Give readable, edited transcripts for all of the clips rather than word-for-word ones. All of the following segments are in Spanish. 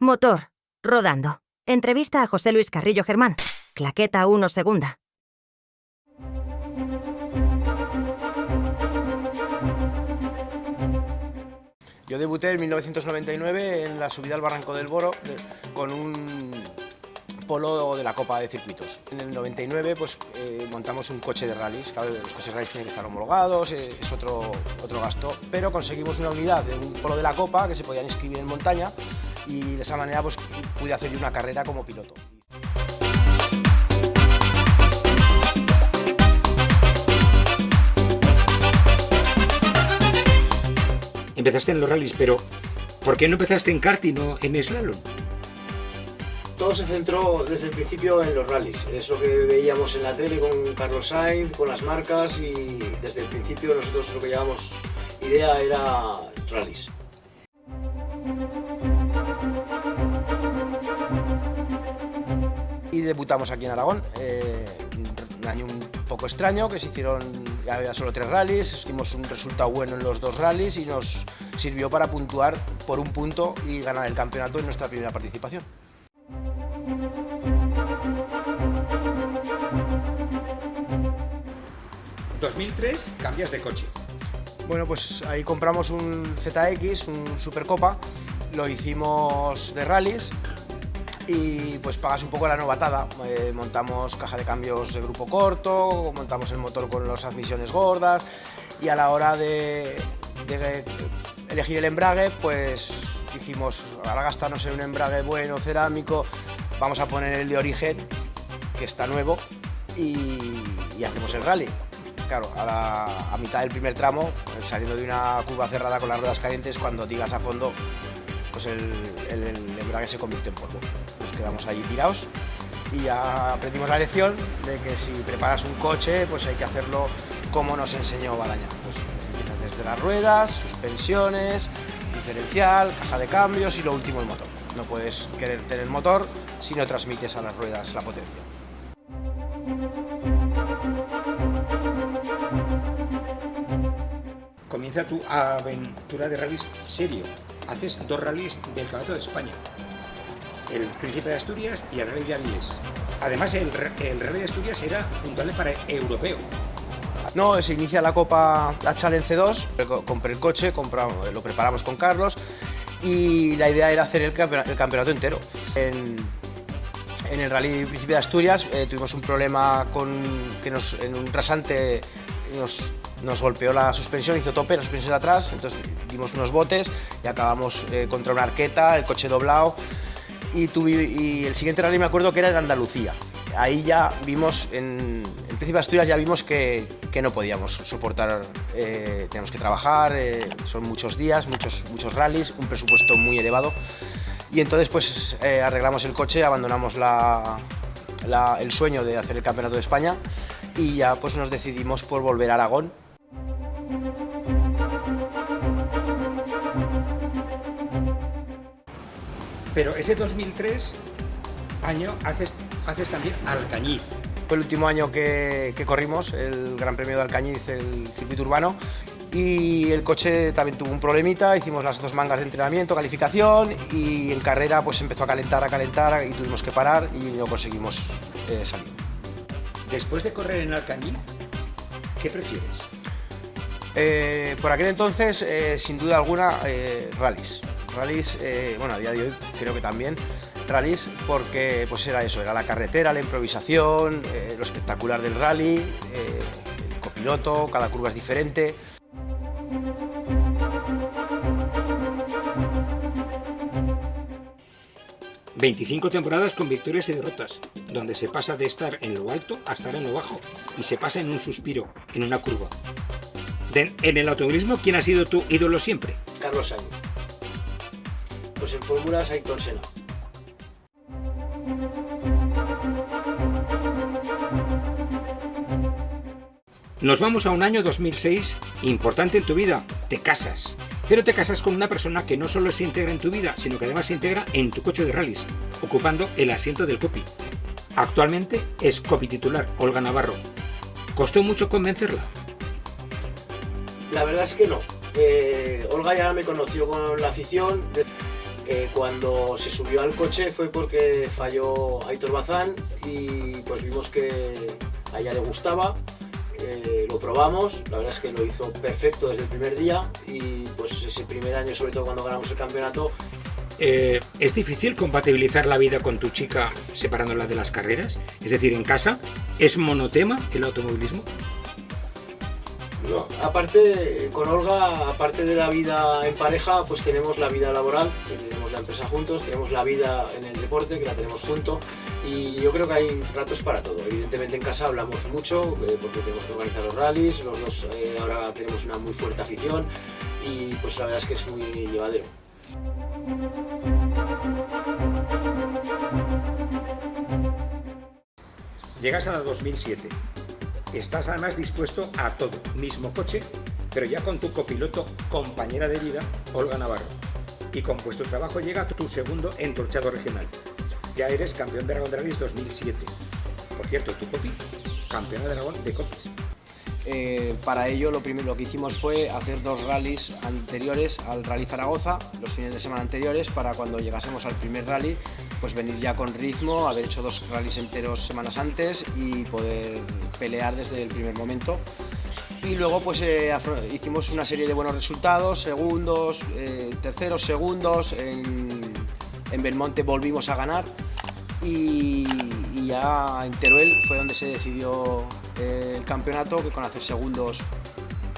Motor, rodando. Entrevista a José Luis Carrillo Germán. Claqueta 1 segunda. Yo debuté en 1999 en la subida al Barranco del Boro con un polo de la Copa de Circuitos. En el 99 pues, montamos un coche de rallies. Claro, los coches de rallies tienen que estar homologados, es otro gasto, pero conseguimos una unidad de un polo de la Copa que se podían inscribir en montaña y de esa manera pues, pude hacer yo una carrera como piloto. Empezaste en los rallies, pero ¿por qué no empezaste en karting o en slalom? Todo se centró desde el principio en los rallies. Es lo que veíamos en la tele con Carlos Sainz, con las marcas, y desde el principio nosotros lo que llevábamos idea era rallies. Y debutamos aquí en Aragón, un año un poco extraño, que se hicieron, ya había solo 3 rallies, hicimos un resultado bueno en los 2 rallies y nos sirvió para puntuar por un punto y ganar el campeonato en nuestra primera participación. En 2003 cambias de coche. Bueno, pues ahí compramos un ZX, un Supercopa, lo hicimos de rallies y pues pagas un poco la novatada. Montamos caja de cambios de grupo corto, montamos el motor con las admisiones gordas y a la hora de elegir el embrague, pues dijimos, ahora gastarnos en un embrague bueno, cerámico, vamos a poner el de origen, que está nuevo, y hacemos el rally. Claro, a mitad del primer tramo, saliendo de una curva cerrada con las ruedas calientes, cuando tiras a fondo, pues el embrague se convirtió en polvo. Nos quedamos allí tirados y ya aprendimos la lección de que si preparas un coche, pues hay que hacerlo como nos enseñó Balañá. Pues empiezas desde las ruedas, suspensiones, diferencial, caja de cambios y lo último el motor. No puedes querer tener motor si no transmites a las ruedas la potencia. Comienza tu aventura de rallies serio. Haces 2 rallies del Campeonato de España, el Príncipe de Asturias y el Rally de Avilés. Además, el Rally de Asturias era puntual para europeo. No, se inicia la Copa, la Challenge C2, compré el coche, lo preparamos con Carlos y la idea era hacer el campeonato entero. En el Rally Príncipe de Asturias tuvimos un problema en un rasante nos golpeó la suspensión, hizo tope la suspensión de atrás, entonces dimos unos botes y acabamos contra una arqueta, el coche doblado y el siguiente rally me acuerdo que era en Andalucía. Ahí ya vimos, en Príncipe de Asturias ya vimos que no podíamos soportar, teníamos que trabajar, son muchos días, muchos rallies, un presupuesto muy elevado y entonces pues arreglamos el coche, abandonamos el sueño de hacer el Campeonato de España y ya pues nos decidimos por volver a Aragón. Pero ese 2003 año haces también Alcañiz. Fue el último año que corrimos el Gran Premio de Alcañiz, el circuito urbano, y el coche también tuvo un problemita, hicimos las 2 mangas de entrenamiento, calificación, y en carrera pues empezó a calentar y tuvimos que parar y no conseguimos salir. Después de correr en Alcañiz, ¿qué prefieres? Por aquel entonces, sin duda alguna, rallies. Rallies, bueno, a día de hoy creo que también rallies, porque pues era eso, era la carretera, la improvisación, lo espectacular del rally, el copiloto, cada curva es diferente. ...25 temporadas con victorias y derrotas... ...donde se pasa de estar en lo alto a estar en lo bajo... ...y se pasa en un suspiro, en una curva. En el automovilismo, ¿quién ha sido tu ídolo siempre? Carlos Sainz. Pues en fórmulas, Ayrton Senna. Nos vamos a un año 2006, importante en tu vida, te casas. Pero te casas con una persona que no solo se integra en tu vida, sino que además se integra en tu coche de rallies, ocupando el asiento del copy. Actualmente es copy titular, Olga Navarro. ¿Costó mucho convencerla? La verdad es que no. Olga ya me conoció con la afición. Cuando se subió al coche fue porque falló Aitor Bazán y pues vimos que a ella le gustaba, lo probamos, la verdad es que lo hizo perfecto desde el primer día y pues ese primer año, sobre todo cuando ganamos el campeonato. ¿Es difícil compatibilizar la vida con tu chica separándola de las carreras? Es decir, en casa, ¿es monotema el automovilismo? No, aparte, con Olga, aparte de la vida en pareja, pues tenemos la vida laboral, que tenemos la empresa juntos, tenemos la vida en el deporte, que la tenemos juntos, y yo creo que hay ratos para todo. Evidentemente en casa hablamos mucho, porque tenemos que organizar los rallies, los dos ahora tenemos una muy fuerte afición, y pues la verdad es que es muy llevadero. Llegas a la 2007. Estás además dispuesto a todo, mismo coche, pero ya con tu copiloto, compañera de vida, Olga Navarro. Y con vuestro trabajo llega tu segundo entorchado regional. Ya eres campeón de Aragón de Rallys 2007. Por cierto, tu copi, campeona de Aragón de copis. Para ello lo que hicimos fue hacer 2 rallies anteriores al Rally Zaragoza, los fines de semana anteriores, para cuando llegásemos al primer rally, pues venir ya con ritmo, haber hecho 2 rallies enteros semanas antes y poder pelear desde el primer momento. Y luego pues hicimos una serie de buenos resultados, segundos, terceros, segundos, en Belmonte volvimos a ganar. Y ya en Teruel fue donde se decidió el campeonato, que con hacer segundos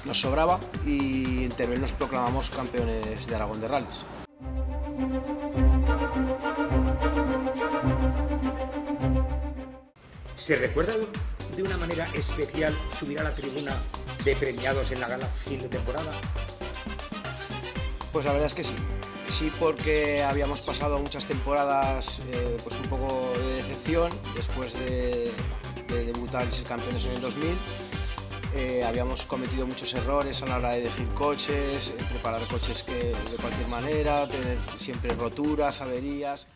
nos sobraba, y en Teruel nos proclamamos campeones de Aragón de Rallys. ¿Se recuerda de una manera especial subir a la tribuna de premiados en la gala fin de temporada? Pues la verdad es que sí. Sí, porque habíamos pasado muchas temporadas pues un poco de decepción después de debutar y ser campeones en el 2000. Habíamos cometido muchos errores a la hora de elegir coches, preparar coches de cualquier manera, tener siempre roturas, averías.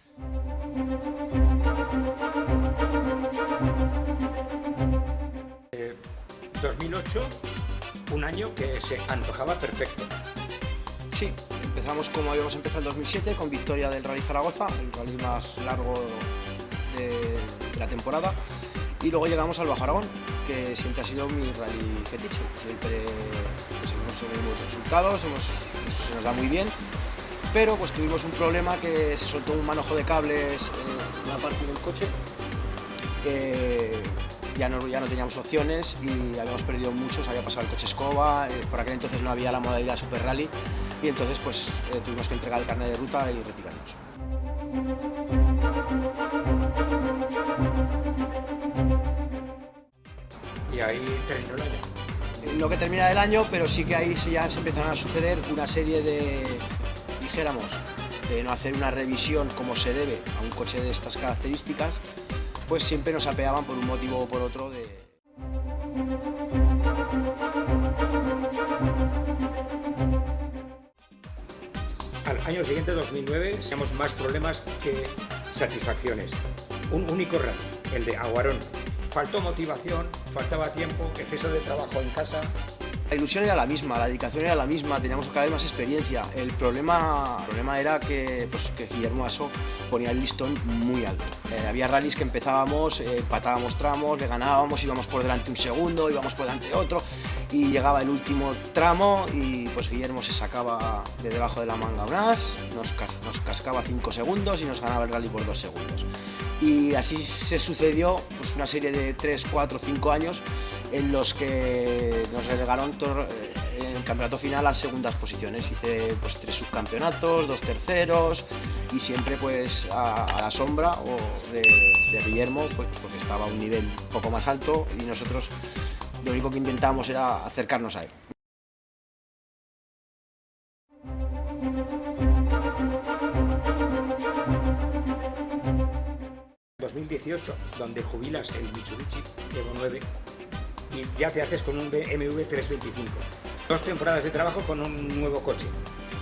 2008, un año que se antojaba perfecto. Sí, empezamos como habíamos empezado en 2007, con victoria del Rally Zaragoza, el rally más largo de la temporada, y luego llegamos al Bajo Aragón, que siempre ha sido mi rally fetiche. Siempre pues, hemos conseguido buenos resultados, se nos da muy bien, pero pues tuvimos un problema, que se soltó un manojo de cables en una parte del coche. Ya no teníamos opciones y habíamos perdido muchos, había pasado el coche escoba, por aquel entonces no había la modalidad Super Rally, y entonces pues tuvimos que entregar el carnet de ruta y retirarnos. Y ahí terminó el año. No que termina el año, pero sí que ahí ya se empezaron a suceder una serie de, dijéramos, de no hacer una revisión como se debe a un coche de estas características, pues siempre nos apeaban por un motivo o por otro de... Al año siguiente, 2009, teníamos más problemas que satisfacciones. Un único rally, el de Aguarón. Faltó motivación, faltaba tiempo, exceso de trabajo en casa. La ilusión era la misma, la dedicación era la misma, teníamos cada vez más experiencia. El problema era que Guillermo Asso ponía el listón muy alto. Había rallies que empezábamos, empatábamos tramos, le ganábamos, íbamos por delante un segundo, íbamos por delante otro, y llegaba el último tramo y pues Guillermo se sacaba de debajo de la manga un as, nos cascaba 5 segundos y nos ganaba el rally por 2 segundos. Y así se sucedió pues, una serie de 3, 4, 5 años en los que nos relegaron en el campeonato final a segundas posiciones. Hice pues, 3 subcampeonatos, 2 terceros, y siempre pues a la sombra de Guillermo, pues porque estaba a un nivel un poco más alto, y nosotros lo único que intentamos era acercarnos a él. 2018, donde jubilas el Mitsubishi Evo 9 y ya te haces con un BMW 325. 2 temporadas de trabajo con un nuevo coche,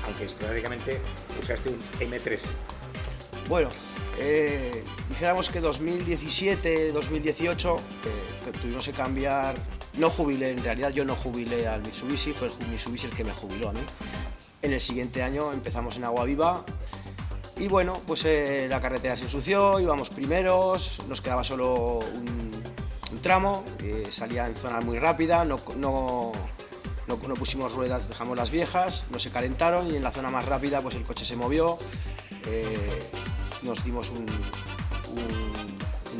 aunque esporádicamente usaste un M3. Bueno, dijéramos que 2017, 2018 tuvimos que cambiar. No jubilé, en realidad yo no jubilé al Mitsubishi, fue el Mitsubishi el que me jubiló a mí. En el siguiente año empezamos en Agua Viva Y bueno, pues la carretera se ensució, íbamos primeros, nos quedaba solo un tramo, salía en zona muy rápida, no pusimos ruedas, dejamos las viejas, no se calentaron y en la zona más rápida pues el coche se movió, nos dimos un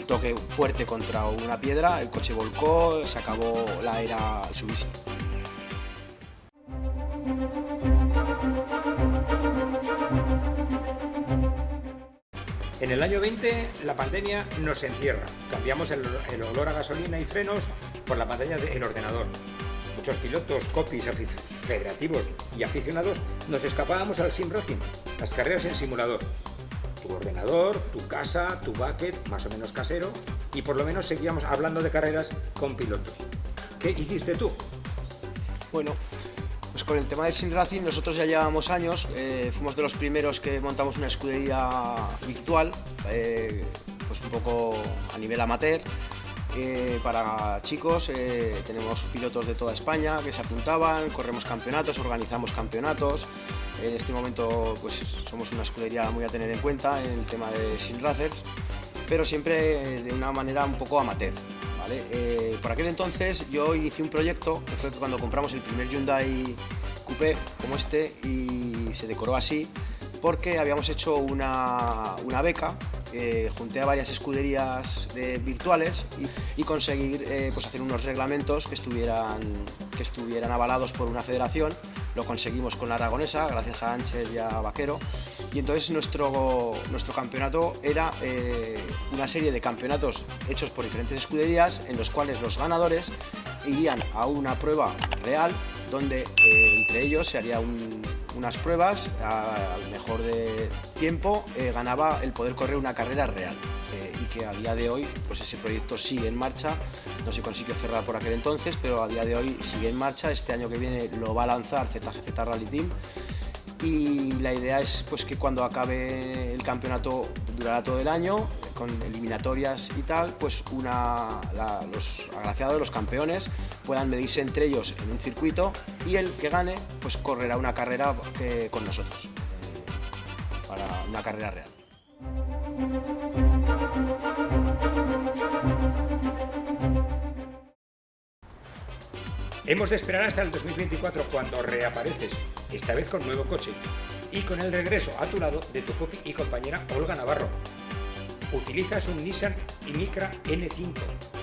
toque fuerte contra una piedra, el coche volcó, se acabó la era al Mitsubishi. En el año 20 la pandemia nos encierra. Cambiamos el olor a gasolina y frenos por la pantalla del ordenador. Muchos pilotos, copies, federativos y aficionados nos escapábamos al sim racing, las carreras en simulador. Tu ordenador, tu casa, tu bucket, más o menos casero, y por lo menos seguíamos hablando de carreras con pilotos. ¿Qué hiciste tú? Bueno, pues con el tema del sim racing nosotros ya llevábamos años, fuimos de los primeros que montamos una escudería virtual, pues un poco a nivel amateur, para chicos. Tenemos pilotos de toda España que se apuntaban, corremos campeonatos, organizamos campeonatos. En este momento pues somos una escudería muy a tener en cuenta en el tema de sim racers, pero siempre de una manera un poco amateur. Por aquel entonces yo inicié un proyecto que fue cuando compramos el primer Hyundai Coupé como este y se decoró así porque habíamos hecho una beca, junté a varias escuderías virtuales y conseguir pues hacer unos reglamentos que estuvieran avalados por una federación. Lo conseguimos con la Aragonesa, gracias a Ángel y a Vaquero, y entonces nuestro campeonato era una serie de campeonatos hechos por diferentes escuderías en los cuales los ganadores irían a una prueba real donde entre ellos se harían unas pruebas, al mejor de tiempo ganaba el poder correr una carrera real, y que a día de hoy pues ese proyecto sigue en marcha. No se consiguió cerrar por aquel entonces, pero a día de hoy sigue en marcha. Este año que viene lo va a lanzar ZGZ Rally Team y la idea es pues que cuando acabe el campeonato, durará todo el año con eliminatorias y tal, pues los agraciados, los campeones, puedan medirse entre ellos en un circuito y el que gane pues correrá una carrera con nosotros, para una carrera real. Hemos de esperar hasta el 2024 cuando reapareces, esta vez con nuevo coche y con el regreso a tu lado de tu copy y compañera Olga Navarro. Utilizas un Nissan Micra N5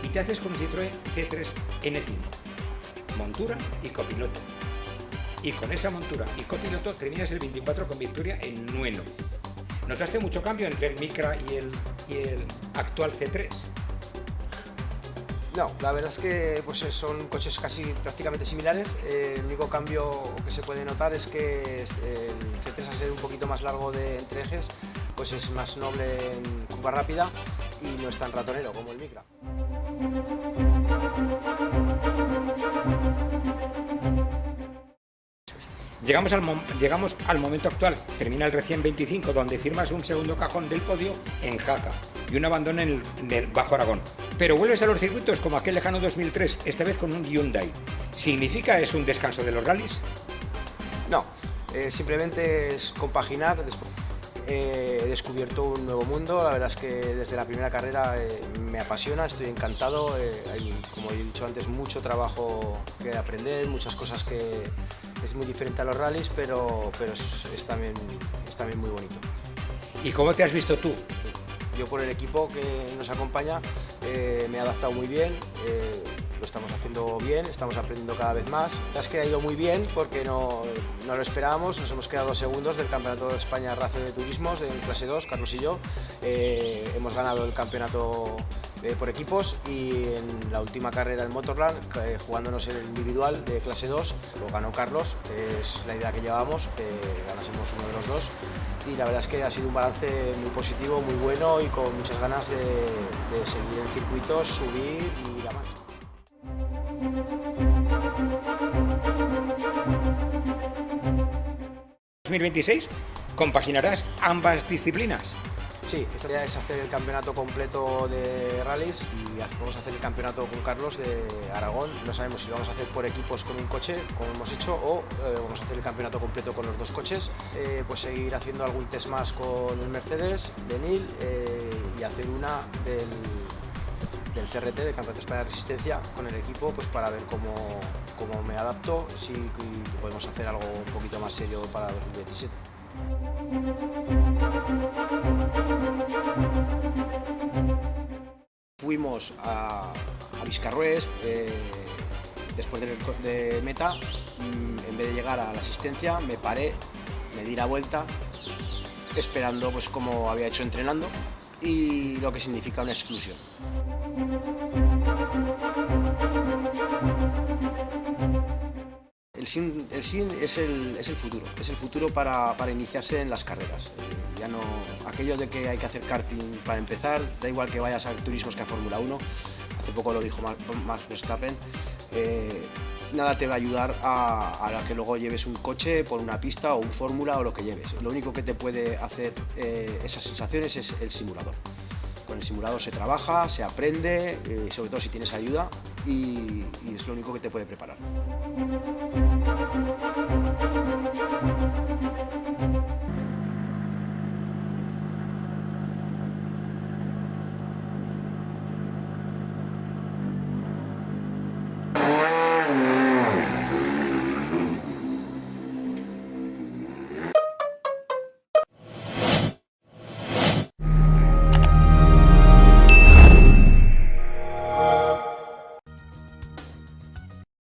y te haces con un Citroën C3 N5. Montura y copiloto. Y con esa montura y copiloto terminas el 24 con victoria en Nueno. ¿Notaste mucho cambio entre el Micra y el actual C3? No, la verdad es que pues, son coches casi prácticamente similares. El único cambio que se puede notar es que el C3, al ser un poquito más largo entre ejes, pues es más noble en curva rápida y no es tan ratonero como el Micra. Llegamos al momento actual. Termina el recién 25, donde firmas un segundo cajón del podio en Jaca y un abandono en el Bajo Aragón. Pero vuelves a los circuitos como aquel lejano 2003, esta vez con un Hyundai. ¿Significa es un descanso de los rallies? No, simplemente es compaginar. He descubierto un nuevo mundo, la verdad es que desde la primera carrera me apasiona, estoy encantado. Hay, como he dicho antes, mucho trabajo que aprender, muchas cosas que es muy diferente a los rallies, pero es también muy bonito. ¿Y cómo te has visto tú? Yo, por el equipo que nos acompaña, me he adaptado muy bien, lo estamos haciendo bien, estamos aprendiendo cada vez más. La verdad es que ha ido muy bien porque no lo esperábamos, nos hemos quedado segundos del Campeonato de España RACE de Turismos en clase 2, Carlos y yo. Hemos ganado el campeonato por equipos y en la última carrera en Motorland, jugándonos el individual de clase 2, lo ganó Carlos, es la idea que llevábamos, que ganásemos uno de los dos. Y la verdad es que ha sido un balance muy positivo, muy bueno y con muchas ganas de seguir en circuitos, subir y ir a más. ¿2026 compaginarás ambas disciplinas? Sí, esta idea es hacer el campeonato completo de rallies y vamos a hacer el campeonato con Carlos de Aragón. No sabemos si lo vamos a hacer por equipos con un coche, como hemos hecho, o vamos a hacer el campeonato completo con los dos coches. Pues seguir haciendo algún test más con el Mercedes de Nil y hacer una del CRT, de Campeonato de España de Resistencia, con el equipo, pues para ver cómo me adapto, si podemos hacer algo un poquito más serio para 2027. Fuimos a Viscarrués, después de meta, en vez de llegar a la asistencia, me paré, me di la vuelta, esperando pues como había hecho entrenando y lo que significa una exclusión. El SIN es el futuro para iniciarse en las carreras. Ya no, aquello de que hay que hacer karting para empezar, da igual que vayas a turismos que a Fórmula 1, hace poco lo dijo Max Verstappen, nada te va a ayudar a que luego lleves un coche por una pista o un Fórmula o lo que lleves. Lo único que te puede hacer esas sensaciones es el simulador. Con el simulador se trabaja, se aprende, sobre todo si tienes ayuda, y es lo único que te puede preparar.